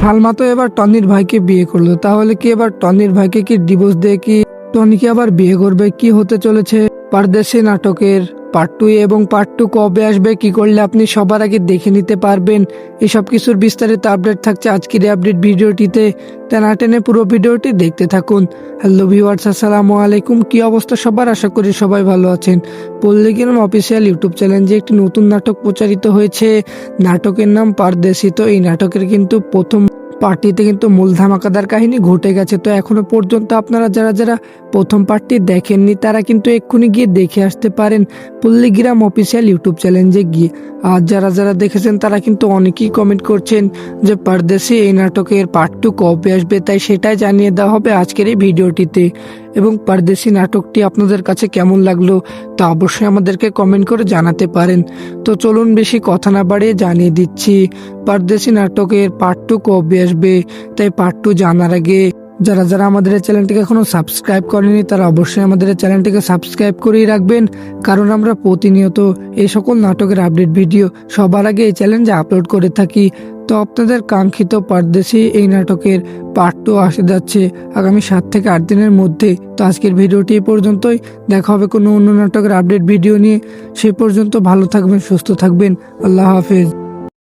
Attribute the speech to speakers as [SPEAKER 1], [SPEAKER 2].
[SPEAKER 1] সালমা তো এবার টনির ভাইকে বিয়ে করলো, তাহলে কি এবার টনির ভাইকে কি ডিভোর্স দিয়ে কি টনিকে আবার বিয়ে করবে? কি হতে চলেছে পারদেশি নাটকের পার্ট 2 এবং পার্ট 2 কবে আসবে, কি করলে আপনি সবার আগে দেখে নিতে পারবেন, এসব কিছুর বিস্তারিত আপডেট থাকছে আজকের এই আপডেট ভিডিওটিতে। তা না টেনে পুরো ভিডিওটি দেখতে থাকুন। হ্যালো ভিউয়ার্স, আসসালামু আলাইকুম। কি অবস্থা সবার? আশা করি সবাই ভালো আছেন। পল্লীগ্রাম অফিসিয়াল ইউটিউব চ্যানেলে একটি নতুন নাটক প্রচারিত হয়েছে, নাটকের নাম পারদেশি। তো এই নাটকের কিন্তু প্রথম পার্টিতে কিন্তু মূল ধামাকাদার কাহিনী ঘটে গেছে। তো এখনো পর্যন্ত আপনারা যারা যারা প্রথম পার্টটি দেখেননি তারা কিন্তু এক্ষুনি গিয়ে দেখে আসতে পারেন পল্লীগ্রাম অফিসিয়াল ইউটিউব চ্যানেলে গিয়ে। আর যারা যারা দেখেছেন তারা কিন্তু অনেকেই কমেন্ট করছেন যে পারদেশি এই নাটকের পার্ট 2 কবে আসবে, তাই সেটাই জানিয়ে দেওয়া হবে আজকের এই ভিডিওটিতে। এবং পারদেশি নাটকটি আপনাদের কাছে কেমন লাগলো তা অবশ্যই আমাদেরকে কমেন্ট করে জানাতে পারেন। তো চলুন বেশি কথা না বাড়িয়ে জানিয়ে দিচ্ছি পারদেশি নাটকের পার্ট 2 কবে আসবে। তাই পার্ট 2 জানার আগে যারা যারা আমাদের এই চ্যানেলটিকে এখনো সাবস্ক্রাইব করেনি তারা অবশ্যই আমাদের এই চ্যানেলটিকে সাবস্ক্রাইব করেই রাখবেন, কারণ আমরা প্রতিনিয়ত এই সকল নাটকের আপডেট ভিডিও সবার আগে এই চ্যানেলে আপলোড করে থাকি। তো আপনাদের কাঙ্ক্ষিত পারদেশি এই নাটকের পার্ট 2 আসে যাচ্ছে আগামী 7 থেকে 8 দিনের মধ্যে। তো আজকের ভিডিওটি এই পর্যন্তই, দেখা হবে কোনো অন্য নাটকের আপডেট ভিডিও নিয়ে। সে পর্যন্ত ভালো থাকবেন, সুস্থ থাকবেন। আল্লাহ হাফেজ।